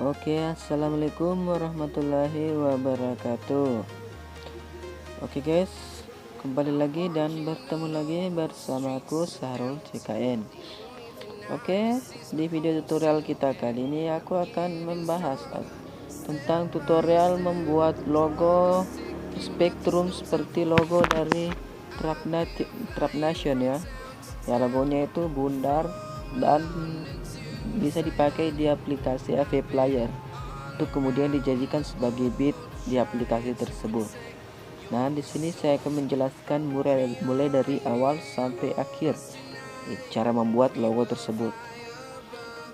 Oke, assalamualaikum warahmatullahi wabarakatuh. Oke guys, kembali lagi dan bertemu lagi bersama aku Sahrul Ckn. Oke, di video tutorial kita kali ini aku akan membahas tentang tutorial membuat logo spektrum seperti logo dari Trap Nation ya. Ya, logonya itu bundar dan bisa dipakai di aplikasi AV Player untuk kemudian dijadikan sebagai beat di aplikasi tersebut. Nah, di sini saya akan menjelaskan mulai dari awal sampai akhir cara membuat logo tersebut.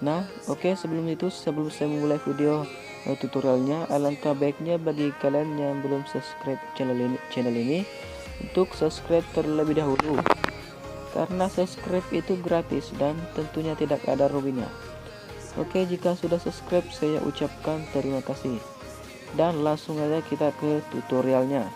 Nah, oke, sebelum saya memulai video tutorialnya, alangkah baiknya bagi kalian yang belum subscribe channel ini untuk subscribe terlebih dahulu. Karena subscribe itu gratis dan tentunya tidak ada ruginya. Oke, jika sudah subscribe saya ucapkan terima kasih. Dan langsung aja kita ke tutorialnya.